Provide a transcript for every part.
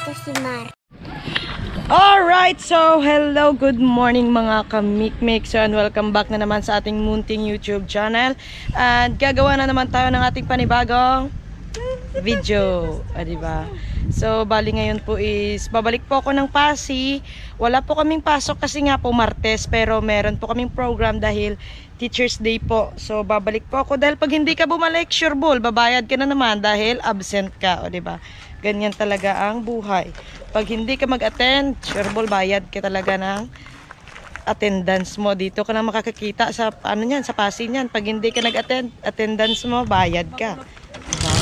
Ito si Mar. Alright, so hello, good morning mga kamikmik. So and welcome back na naman sa ating munting YouTube channel. At gagawa na naman tayo ng ating panibagong video, diba? So bali ngayon po is babalik po ako ng Pasig. Wala po kaming pasok kasi nga po Martes, pero meron po kaming program dahil Teacher's Day po. So babalik po ako dahil pag hindi ka bumalik, sure ball, babayad ka na naman dahil absent ka, o diba? Ganyan talaga ang buhay. Pag hindi ka mag-attend, sure ball, bayad ka talaga ng attendance mo. Dito ka na makakakita sa ano niyan, sa Pasig niyan. Pag hindi ka nag-attend, attendance mo, bayad ka. Diba?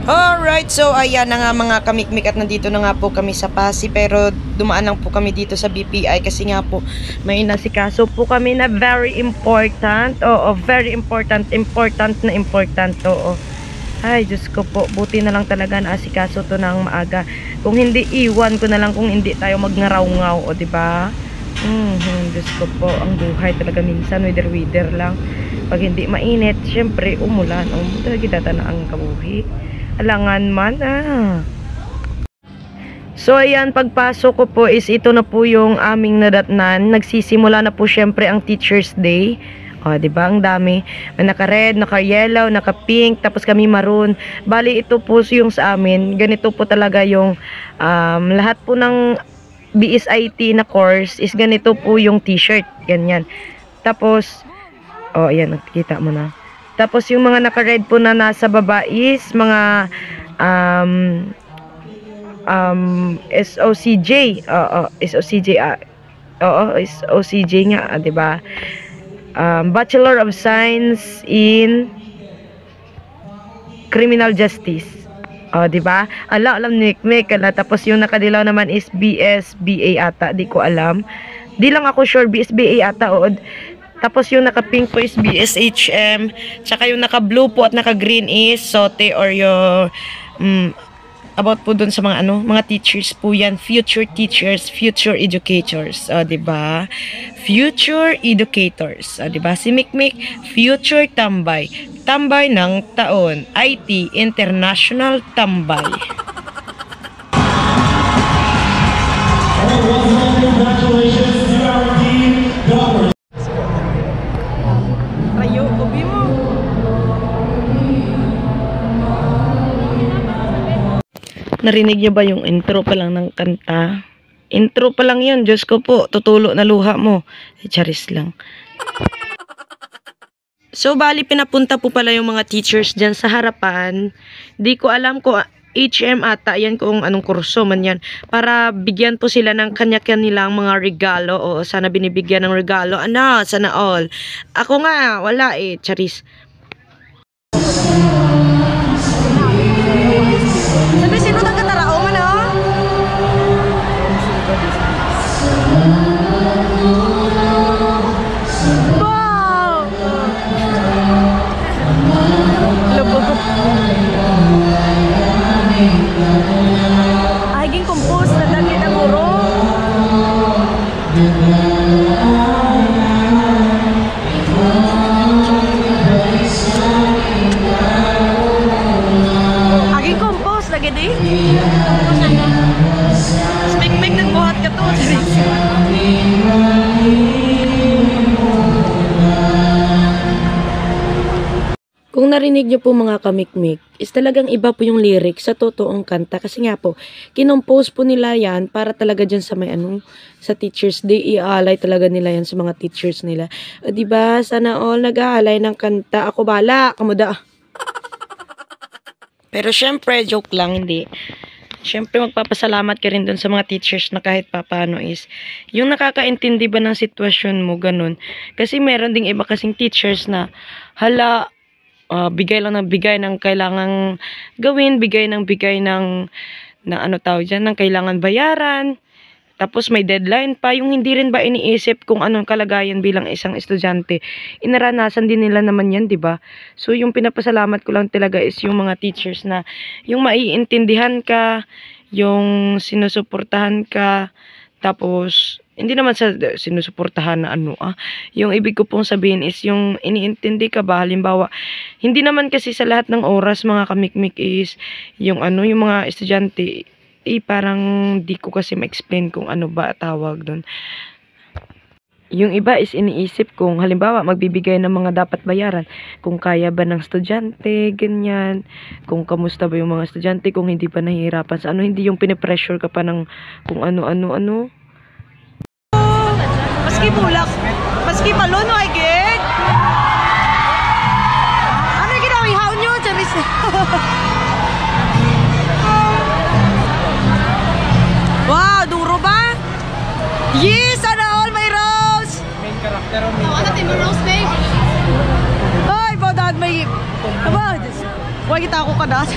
Alright, so ayan na nga mga kamikmik at nandito na nga po kami sa Pasig, pero dumaan lang po kami dito sa BPI kasi nga po may nasikaso po kami na very important. Oo, very important na important. Oo. Ay, Diyos ko po, buti na lang talaga na asikaso to ng maaga. Kung hindi, iwan ko na lang kung hindi tayo magnaraw-ngaw, o diba? Diyos ko po, ang buhay talaga minsan, wither lang. Pag hindi mainit, syempre, umulan. Talaga data na ang kabuhi. Alangan man, So, ayan, pagpasok ko po is ito na po yung aming nadatnan. Nagsisimula na po syempre ang Teacher's Day. O, diba? Ang dami. May naka-red, naka-yellow, naka-pink, tapos kami maroon. Bali, ito po yung sa amin. Ganito po talaga yung lahat po ng BSIT na course is ganito po yung t-shirt. Ganyan. Tapos, o, ayan, nakikita mo na. Tapos, yung mga naka-red po na nasa baba is mga SOCJ. Oo, SOCJ. Oo, SOCJ nga, diba? Bachelor of Science in Criminal Justice. O, diba? Alam ni Mikmik. Tapos yung nakadilaw naman is BSBA ata. Di ko alam. Di lang ako sure. BSBA ata. O. Tapos yung naka-pink po is BSHM. Tsaka yung naka-blue po at naka-green is SOTE or yung about po dun sa mga mga teachers po yan, future teachers, future educators, o diba? Future educators, o diba? Si Mikmik, future tambay, tambay ng taon, IT International Tambay. Congratulations to our team, Rayo, ubi mo. Narinig niyo ba yung intro pa lang ng kanta? Intro pa lang yun. Diyos ko po, tutulo na luha mo. Charis lang. So, bali, pinapunta po pala yung mga teachers dyan sa harapan. Di ko alam kung HM ata yan, kung anong kurso man yan. Para bigyan po sila ng kanya-kanilang mga regalo. O, sana binibigyan ng regalo. Ano, sana all. Ako nga, wala eh. Charis. Sabi, sino nagkatarao man, oh? Wow! Lubog. Aging compose na dami na guro. Gede. Smik-mik nagbuhat ka to. Kung narinig niyo po mga kamikmik, is talagang iba po yung lyrics sa totoong kanta. Kasi nga po, kinompose po nila yan para talaga dyan sa may sa Teacher's Day. I-aalay talaga nila yan sa mga teachers nila. O diba, sana all nag-aalay ng kanta. Ako bala, kamuda. Pero syempre, joke lang, hindi. Syempre, magpapasalamat ka rin dun sa mga teachers na kahit papaano is yung nakakaintindi ba ng sitwasyon mo, ganun. Kasi meron ding iba kasing teachers na hala, bigay lang ng bigay ng kailangang gawin, bigay ng ano tawag dyan, ng kailangan bayaran. Tapos may deadline pa, yung hindi rin ba iniisip kung anong kalagayan bilang isang estudyante. Inaranasan din nila naman yan, 'di ba? So yung pinapasalamat ko lang talaga is yung mga teachers na yung maiintindihan ka, yung sinusuportahan ka, tapos hindi naman sa sinusuportahan na ano yung ibig ko pong sabihin is yung iniintindi ka ba, halimbawa, hindi naman kasi sa lahat ng oras mga kamikmik is yung ano, yung mga estudyante, parang di ko kasi ma-explain kung ano ba tawag doon. Yung iba is iniisip kung halimbawa magbibigay ng mga dapat bayaran, kung kaya ba ng estudyante, ganyan, kung kamusta ba yung mga estudyante, kung hindi pa nahihirapan sa ano, hindi yung pinipressure ka pa ng kung ano. Maski bulak, maski palono ay gig. Ano ginawa ihaw nyo, Charis? Wow, duro ba? Yes, sana all may rose. Main character o main character. Ano rose, babe? Ay, baudad may... Aba, huwag kita ako kadas.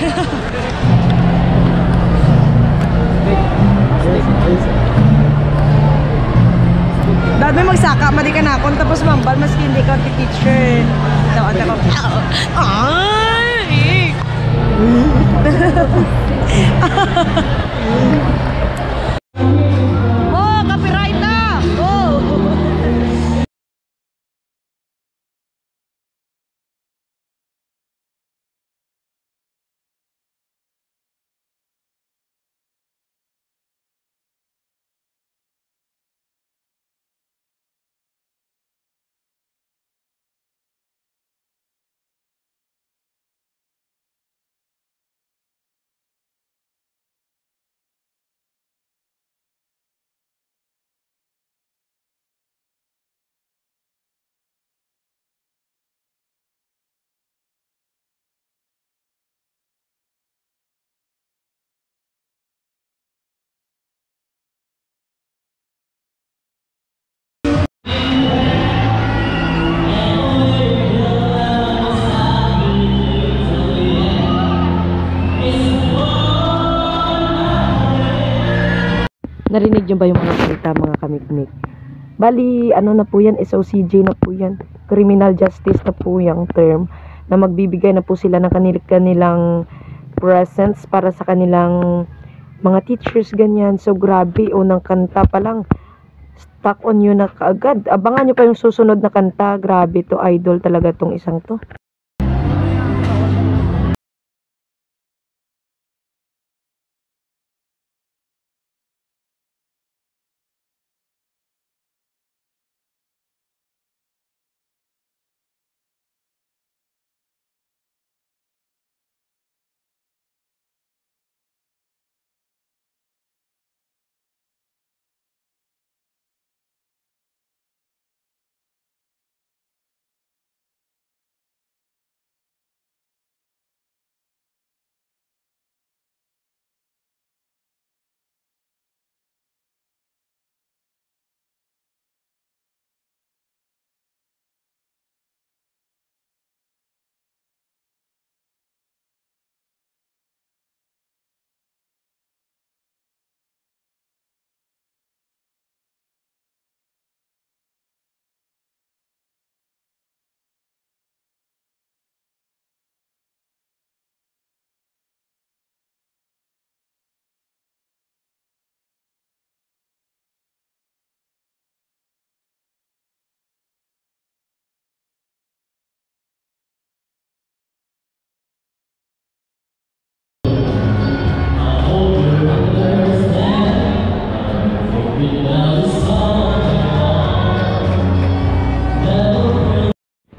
Dahil may magsaka, mali ka na akong tapos mambal, maski hindi ka teacher. Tawad ako. Ay! Oh, copyright na! Oh! Narinig nyo ba yung mga salita mga kamikmik? Bali, ano na po yan, SOCJ na po yan. Criminal Justice na po yung term na magbibigay na po sila ng kanilang presents para sa kanilang mga teachers, ganyan. So, grabe, unang kanta pa lang. Stuck on you na kaagad. Abangan nyo pa yung susunod na kanta. Grabe to, idol talaga tong isang to.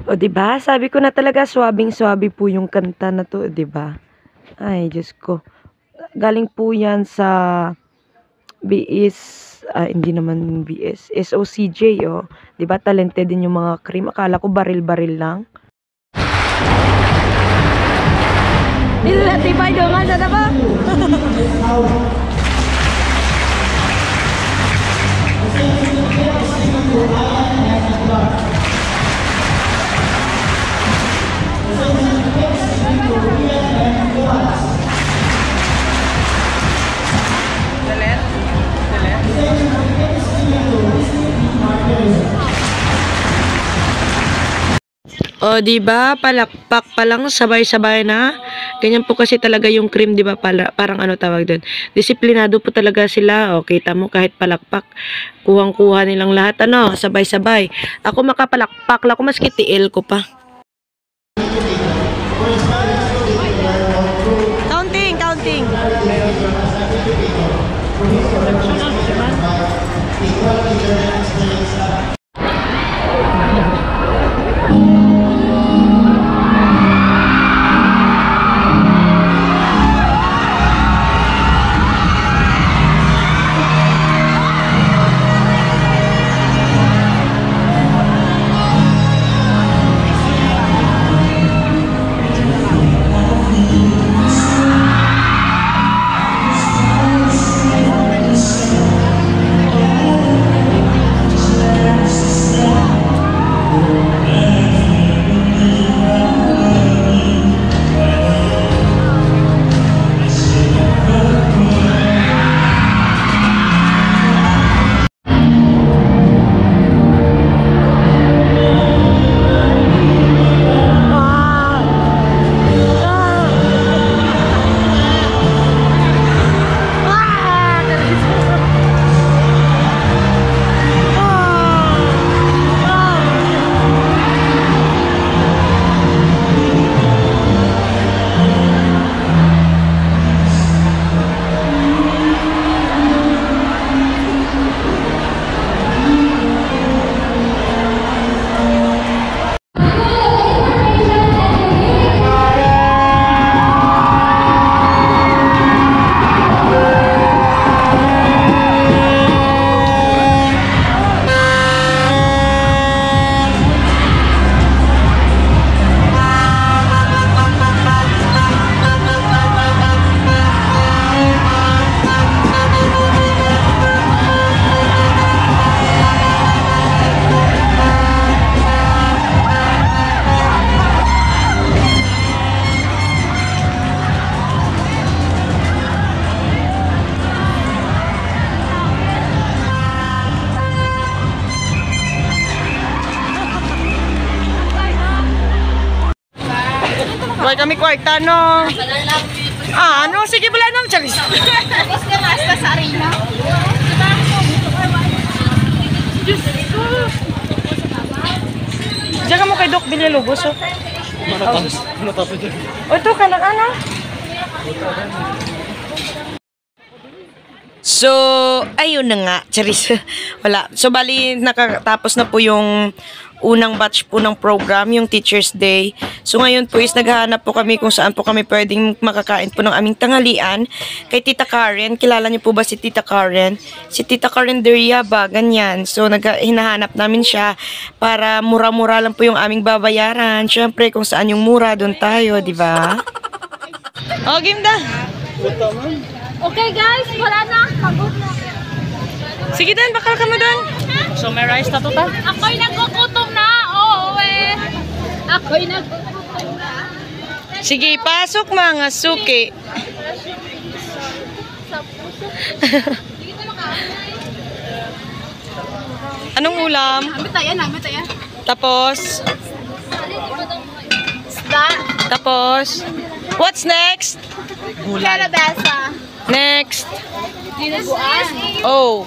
O, diba? Sabi ko na talaga, swabing-swabe po yung kanta na to, diba? Ay, Diyos ko. Galing po yan sa BS, hindi naman BS, SOCJ, oh. Diba? Talented din yung mga cream. Akala ko baril-baril lang. Dito na, tibay doon nga, sana ba? O, di ba? Palakpak pa lang, sabay-sabay na. Ganyan po kasi talaga yung cream, di ba? Parang ano tawag doon. Disiplinado po talaga sila. O, kita mo kahit palakpak, kuhang-kuha nilang lahat, ano, sabay-sabay. Ako makapalakpak lang ako, maski tiil ko pa. Counting, counting. Buhay kami kwarta, no? Ah, ano? Sige, wala naman, Charis. Tapos ka basta sa arena. Diyos ko. Diyan ka mo kay Doc Villalobos, oh. Matapos dyan. O, ito ka na, ano? So, ayun na nga, Charis. Wala. So, bali, nakatapos na po yung unang batch po ng program, yung Teacher's Day. So, ngayon po is naghahanap po kami kung saan po kami pwedeng makakain po ng aming tanghalian. Kay Tita Karen, kilala niyo po ba si Tita Karen? Si Tita Karen Deria ba? Ganyan. So, hinahanap namin siya para mura-mura lang po yung aming babayaran. Siyempre, kung saan yung mura, doon tayo, di ba? Oh, game da! Okay guys, wala na. Pagod na. Sige Dan, bakal ka mo Dan. So may rice na to ta? Ako'y nagkukutom na. Oo eh. Ako'y nagkukutom na. Sige, pasok mga suki. Anong ulam? Amit tayo. Tapos? Isda. Tapos? What's next? Kalabasa. Next. Dinuguan. Oh.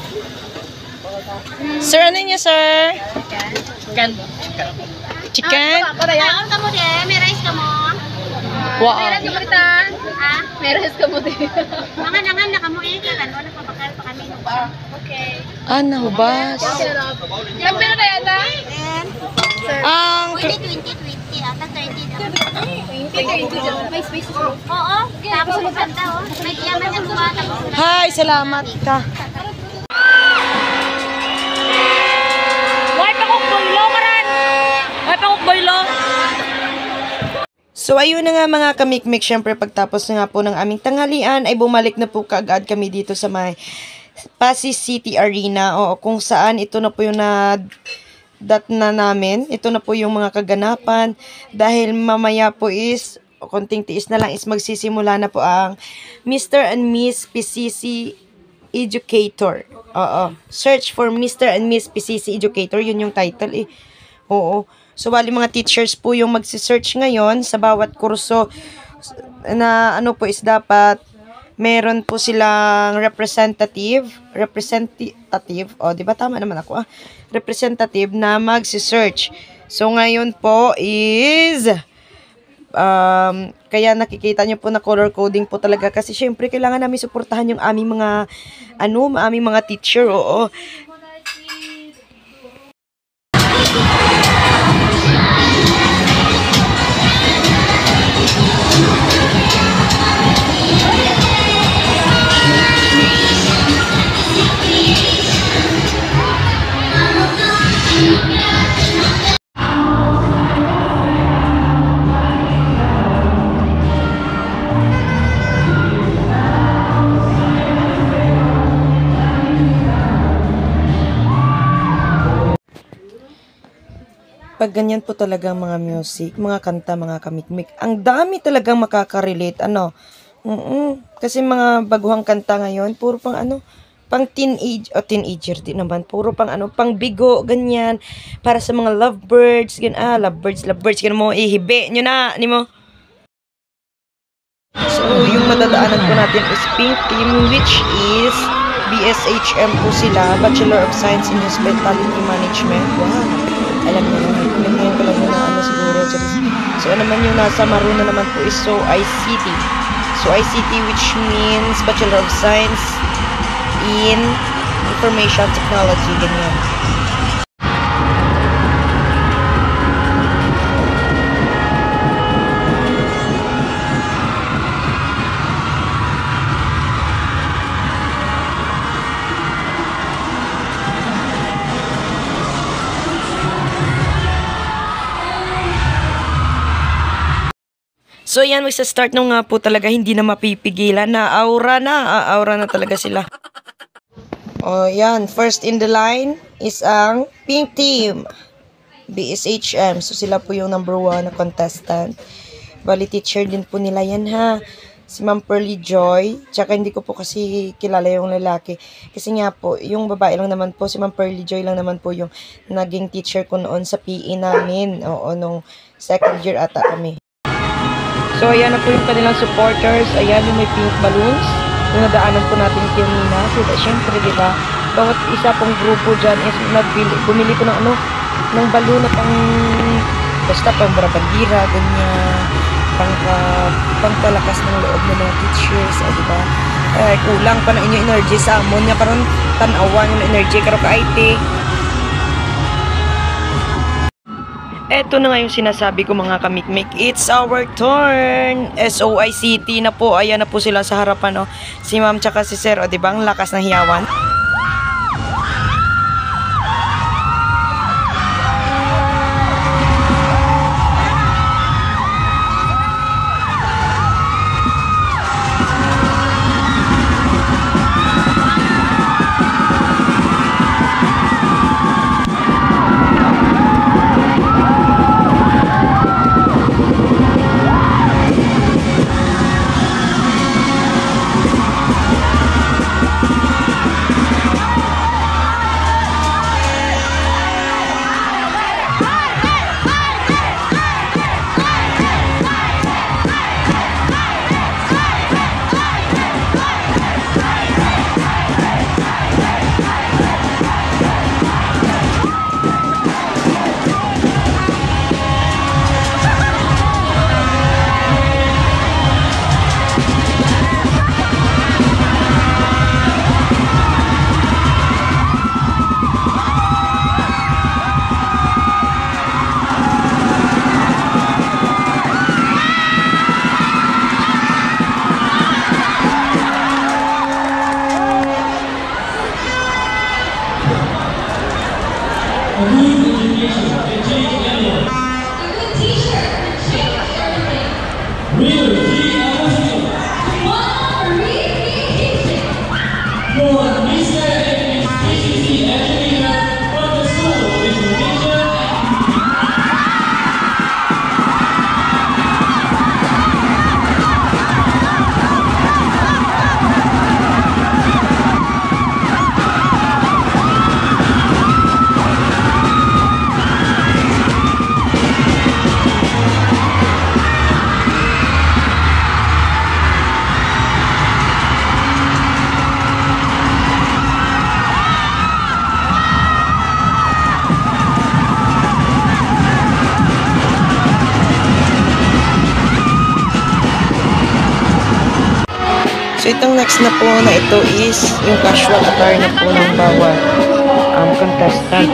Sir, ano niya, sir? Chicken? Kaon ka mo din. May rice ka mo. Wow. May rice ka mo dito. Ah? May rice ka mo din. Mangan na ka mo eh. Kan wala pa bakal pa kami. Okay. Ah, nahubas. Yung pera na yan na? Ang... Pwede 20-20 ata 30 daw. 20. May space. Oo, tapos maganda oh. May yaman ng bata ko. Hi, salamat ka. Why pa kong boylo, karan? Why pa kong boylo? So, ayun na nga mga kamikmik. Siyempre, pagtapos na nga po ng aming tanghalian, ay bumalik na po kaagad kami dito sa may Pasig City Arena. O, kung saan ito na po yung dat na namin. Ito na po yung mga kaganapan. Dahil mamaya po is, konting tiis na lang is magsisimula na po ang Mr. and Miss PCC Educator. Oo. Search for Mr. and Miss PCC Educator. Yun yung title eh. Oo. So, bali mga teachers po yung magsisearch ngayon sa bawat kurso na ano po is dapat meron po silang representative, o, di ba tama naman ako, representative na magsisearch. So, ngayon po is, kaya nakikita nyo po na color coding po talaga kasi syempre kailangan namin suportahan yung aming mga teacher, oo. Pag ganyan po talaga mga music, mga kanta, mga kamikmik, ang dami talagang makaka-relate, ano. Kasi mga baguhang kanta ngayon, puro pang pang teenager din naman, puro pang pang bigo, ganyan, para sa mga lovebirds, lovebirds, ganyan mo, ihibi nyo na, ni mo. So, yung madadaanan po natin is Pink Team, which is BSHM po sila, Bachelor of Science in Hospitality Management. Wow! Alam niyo naman, ngayon ko lang na siguro. So, naman yung nasa Maruna naman po is ICT. So, ICT which means Bachelor of Science in Information Technology, ganyan. So, yan, magsa-start nung nga po talaga, hindi na mapipigilan na aura na talaga sila. O, yan, first in the line is ang Pink Team, BSHM. So, sila po yung number 1 na contestant. Bali, teacher din po nila yan, ha. Si Ma'am Pearly Joy, tsaka hindi ko po kasi kilala yung lalaki. Kasi nga po, yung babae lang naman po, si Ma'am Pearly Joy lang naman po yung naging teacher ko noon sa PE namin. Oo, nung second year ata kami. So, ayan na po yung kanilang supporters. Ayan yung may pink balloons. Yung nadaanan po natin kanina. So, syempre, diba, bawat isa pong grupo dyan is bumili po ng balloon na basta pang barabandira, ganyan, pangpalakas ng loob ng mga teachers, diba? Kulang pa na inyo energy sa amon nga, parang tanawan yung energy, karo ka IT. Eto na nga yung sinasabi ko mga kamikmik. It's our turn. SOICT na po. Ayan na po sila sa harapan, no? Si ma'am tsaka si sir. O, diba? Ang lakas ng hiyawan. So itong next na po na ito is yung casual attire na po ng bawat contestant.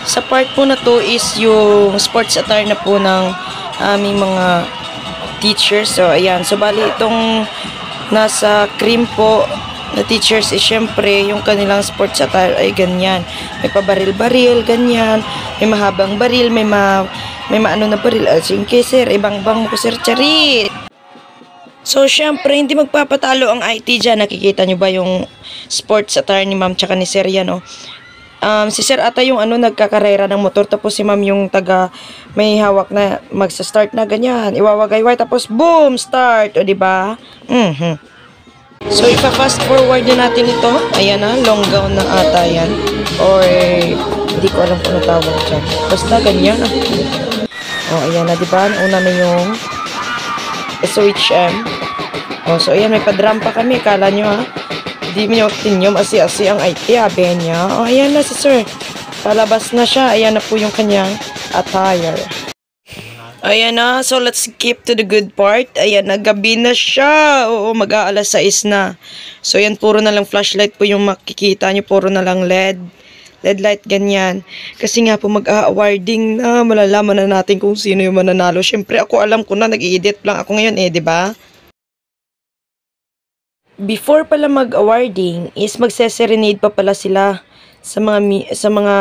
Sa part po na to is yung sports attire na po ng aming mga teachers. So, ayan. So, bali itong nasa cream po na teachers is syempre yung kanilang sports attire ay ganyan. May pabaril-baril, ganyan. May mahabang baril, may maano na baril. Sige, sir, ibang-bang mo ko, sir, charit. So, syempre, hindi magpapatalo ang IT dyan. Nakikita nyo ba yung sports attire ni ma'am tsaka ni sir yan, oh? Si sir ata yung nagkakarera ng motor, tapos si ma'am yung taga may hawak na magsa-start na ganyan, iwawagay-way, tapos boom, start, o diba? So ipa-fast forward na natin ito. Ayan na, long gown na ata yan, or hindi ko alam kung ano tawag dyan, basta ganyan. O ayan na, diba? Una na yung SOHM. So ayan, may padram pa kami, kala nyo ha, di mo tinyo asi-asi ang IT, abe niya. O, ayan na si sir. Palabas na siya. Ayan na po yung kanyang attire. Ayan na, so let's skip to the good part. Ayan na, gabi na siya. Oo, mag-aalas 6 na. So yan, puro na lang flashlight po yung makikita nyo. Puro na lang LED light, ganyan. Kasi nga po mag-awarding na, malalaman na natin kung sino yung mananalo. Syempre ako alam ko na, nag-i-edit lang ako ngayon eh, di ba? Before pala mag-awarding is magse-serenade pa pala sila sa mga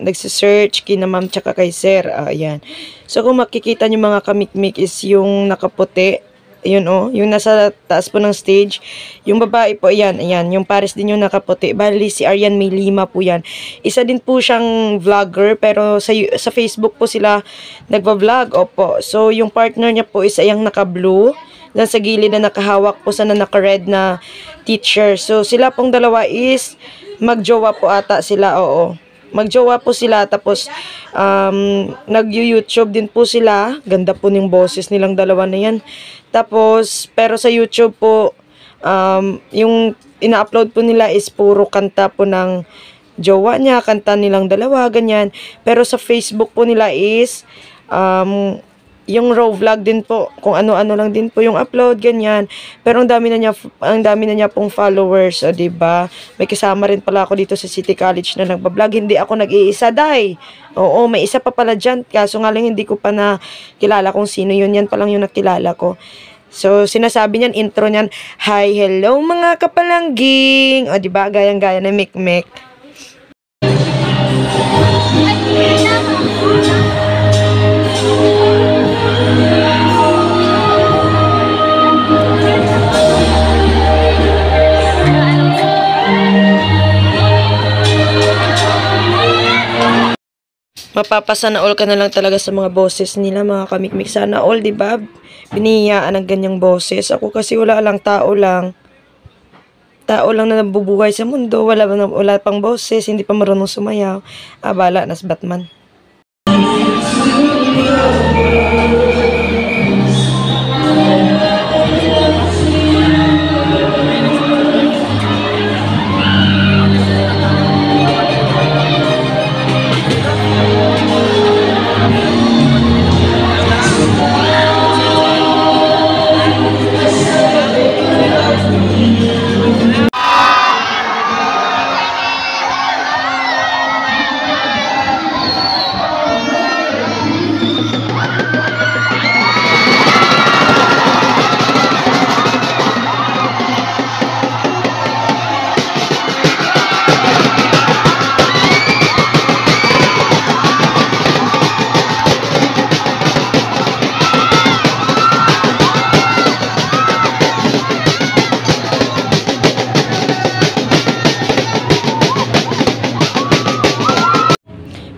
nagse-search kina ma'am tsaka kay sir. Ayan. So kung makikita niyo mga kamikmik is yung nakaputi. Ayun oh, yung nasa taas po ng stage. Yung babae po, ayan, yung pares din yung nakaputi. Bali si Arian may 5 po yan. Isa din po siyang vlogger pero sa Facebook po sila nagva-vlog. Opo. So yung partner niya po is ayang naka-blue. Dan sa gilid na nakahawak po sa naka-red na teacher. So sila pong dalawa is magjowa po ata sila, oo. Magjowa po sila, tapos nag-YouTube din po sila. Ganda po ng boses nilang dalawa na yan. Tapos, pero sa YouTube po, yung ina-upload po nila is puro kanta po ng jowa niya, kanta nilang dalawa, ganyan. Pero sa Facebook po nila is, yung raw vlog din po, kung ano-ano lang din po yung upload, ganyan. Pero ang dami na niya pong followers, o diba? May kasama rin pala ako dito sa City College na nagba-vlog. Hindi ako nag-iisa, day. Oo, may isa pa pala dyan. Kaso nga lang hindi ko pa na kilala kung sino yun. Yan pa lang yung nakilala ko. So, sinasabi niyan, intro niyan, hi, hello mga kapalangging. O diba, gayang-gaya na mikmek. Mapapasana all ka na lang talaga sa mga boses nila, mga kamikmik. Sana all, di ba? Binihiyaan ng ganyang boses. Ako kasi wala lang, tao lang. Tao lang na nabubuhay sa mundo. Wala pang boses, hindi pa marunong sumayaw. Bala, nas Batman.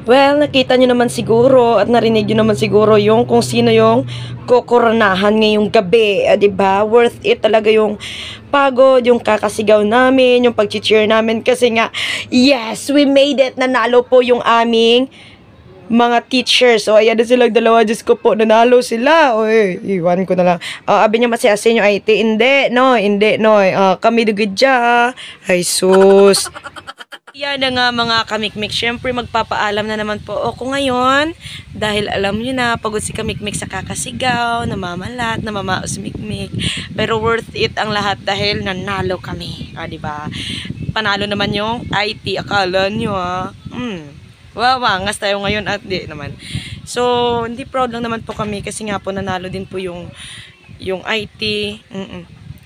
Well, nakita nyo naman siguro at narinig nyo naman siguro yung kung sino yung kokoronahan ngayong gabi. Diba? Worth it talaga yung pagod, yung kakasigaw namin, yung pag-cheer namin. Kasi nga, yes, we made it. Nanalo po yung aming mga teachers. O, ayan na silang dalawa. Diyos ko po, nanalo sila. O, iwan ko na lang. Abi niya masaya sa inyo, IT. Hindi, no. Kami dugidya. Ay, sus. Yan na nga mga kamikmik. Siyempre magpapaalam na naman po ako ngayon. Dahil alam nyo na, pagod si kamikmik sa kakasigaw, namamalat, namamaos si mikmik. Pero worth it ang lahat dahil nanalo kami. Diba? Panalo naman yung IT. Akala nyo wawangas tayo ngayon at di naman. So, hindi proud lang naman po kami kasi nga po nanalo din po yung IT.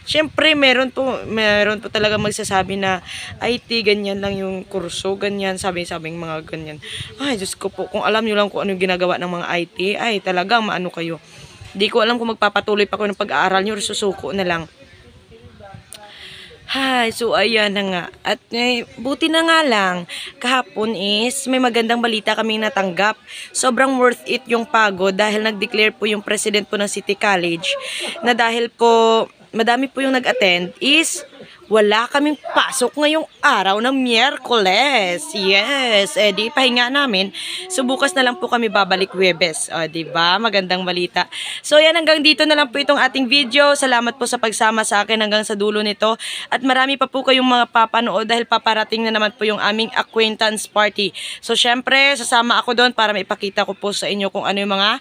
Siyempre, meron po talaga magsasabi na IT, ganyan lang yung kurso, ganyan, sabing mga ganyan. Ay, Diyos ko po, kung alam nyo lang kung ano yung ginagawa ng mga IT, ay, talagang maano kayo. Di ko alam kung magpapatuloy pa kayo ng pag-aaral nyo, susuko na lang. Hi, so ayan na nga. At buti na nga lang, kahapon is may magandang balita kaming natanggap. Sobrang worth it yung pagod dahil nag-declare po yung president po ng City College na dahil po madami po yung nag-attend is wala kaming pasok ngayong araw ng Miyerkules. Yes, di pahinga namin. So bukas na lang po kami babalik Huwebes. Diba? Magandang balita. So yan, hanggang dito na lang po itong ating video. Salamat po sa pagsama sa akin hanggang sa dulo nito. At marami pa po kayong mga papanood dahil paparating na naman po yung aming acquaintance party. So syempre, sasama ako doon para maipakita ko po sa inyo kung ano yung mga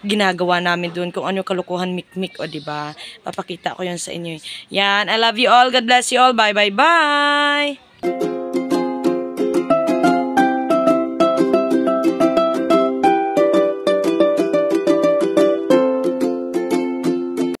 ginagawa namin doon, kung ano kalukuhan mikmik, o diba? Papakita ko yun sa inyo. Yan, I love you all. God bless you all. Bye, bye, bye!